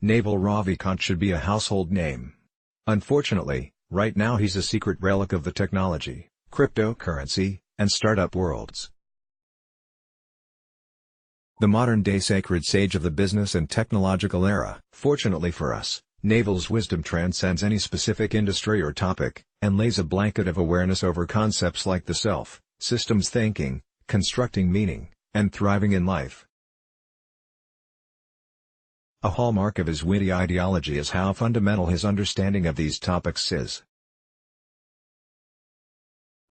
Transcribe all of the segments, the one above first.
Naval Ravikant should be a household name. Unfortunately, right now he's a secret relic of the technology, cryptocurrency, and startup worlds. The modern-day sacred sage of the business and technological era. Fortunately for us, Naval's wisdom transcends any specific industry or topic, and lays a blanket of awareness over concepts like the self, systems thinking, constructing meaning, and thriving in life. A hallmark of his witty ideology is how fundamental his understanding of these topics is.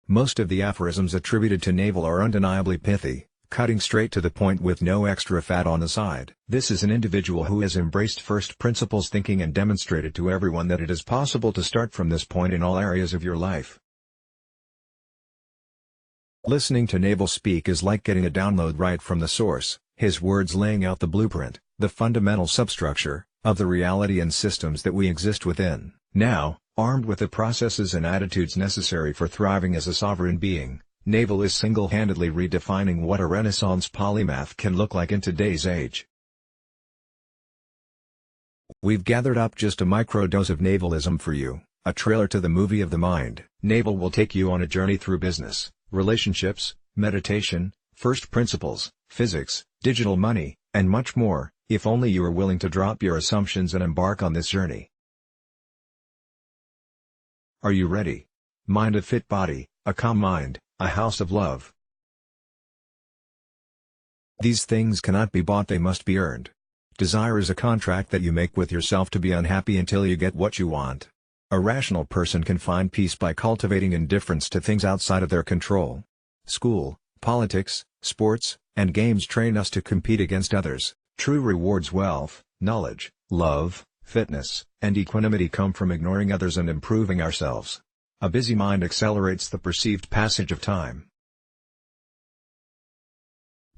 Most of the aphorisms attributed to Naval are undeniably pithy, cutting straight to the point with no extra fat on the side. This is an individual who has embraced first principles thinking and demonstrated to everyone that it is possible to start from this point in all areas of your life. Listening to Naval speak is like getting a download right from the source, his words laying out the blueprint, the fundamental substructure, of the reality and systems that we exist within. Now, armed with the processes and attitudes necessary for thriving as a sovereign being, Naval is single-handedly redefining what a Renaissance polymath can look like in today's age. We've gathered up just a microdose of Navalism for you, a trailer to the movie of the mind. Naval will take you on a journey through business, relationships, meditation, first principles, physics, digital money, and much more, if only you are willing to drop your assumptions and embark on this journey. Are you ready? Mind a fit body, a calm mind, a house of love. These things cannot be bought, they must be earned. Desire is a contract that you make with yourself to be unhappy until you get what you want. A rational person can find peace by cultivating indifference to things outside of their control. School, politics, sports, and games train us to compete against others. True rewards, wealth, knowledge, love, fitness, and equanimity come from ignoring others and improving ourselves. A busy mind accelerates the perceived passage of time.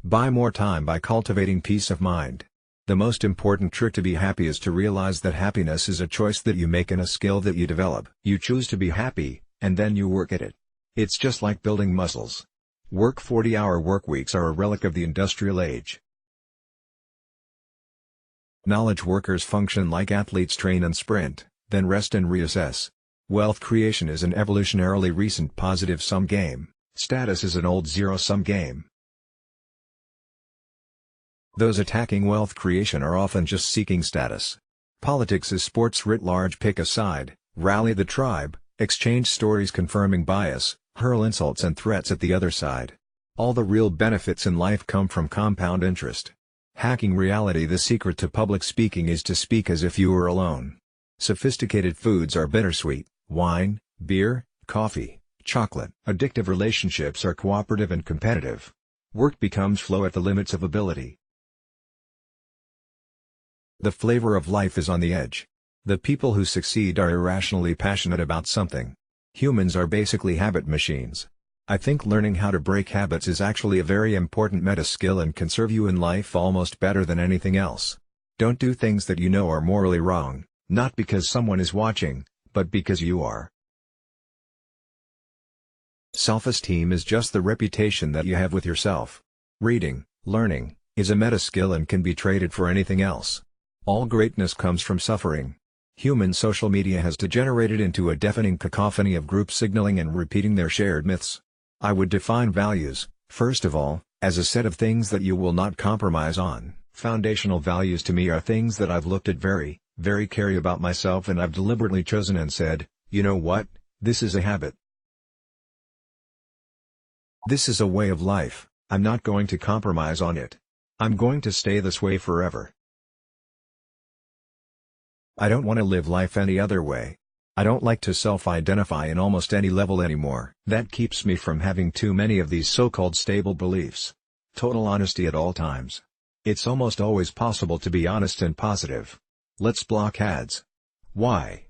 Buy more time by cultivating peace of mind. The most important trick to be happy is to realize that happiness is a choice that you make and a skill that you develop. You choose to be happy, and then you work at it. It's just like building muscles. Work 40-hour work weeks are a relic of the industrial age. Knowledge workers function like athletes, train and sprint, then rest and reassess. Wealth creation is an evolutionarily recent positive-sum game. Status is an old zero-sum game. Those attacking wealth creation are often just seeking status. Politics is sports writ large. Pick a side, rally the tribe, exchange stories confirming bias, hurl insults and threats at the other side. All the real benefits in life come from compound interest. Hacking reality. The secret to public speaking is to speak as if you were alone. Sophisticated foods are bittersweet: wine, beer, coffee, chocolate. Addictive relationships are cooperative and competitive. Work becomes flow at the limits of ability. The flavor of life is on the edge. The people who succeed are irrationally passionate about something. Humans are basically habit machines. I think learning how to break habits is actually a very important meta skill and can serve you in life almost better than anything else. Don't do things that you know are morally wrong, not because someone is watching, but because you are. Self-esteem is just the reputation that you have with yourself. Reading, learning, is a meta skill and can be traded for anything else. All greatness comes from suffering. Human social media has degenerated into a deafening cacophony of group signaling and repeating their shared myths. I would define values, first of all, as a set of things that you will not compromise on. Foundational values to me are things that I've looked at very carefully about myself, and I've deliberately chosen and said, you know what, this is a habit. This is a way of life, I'm not going to compromise on it. I'm going to stay this way forever. I don't want to live life any other way. I don't like to self-identify in almost any level anymore. That keeps me from having too many of these so-called stable beliefs. Total honesty at all times. It's almost always possible to be honest and positive. Let's block ads. Why?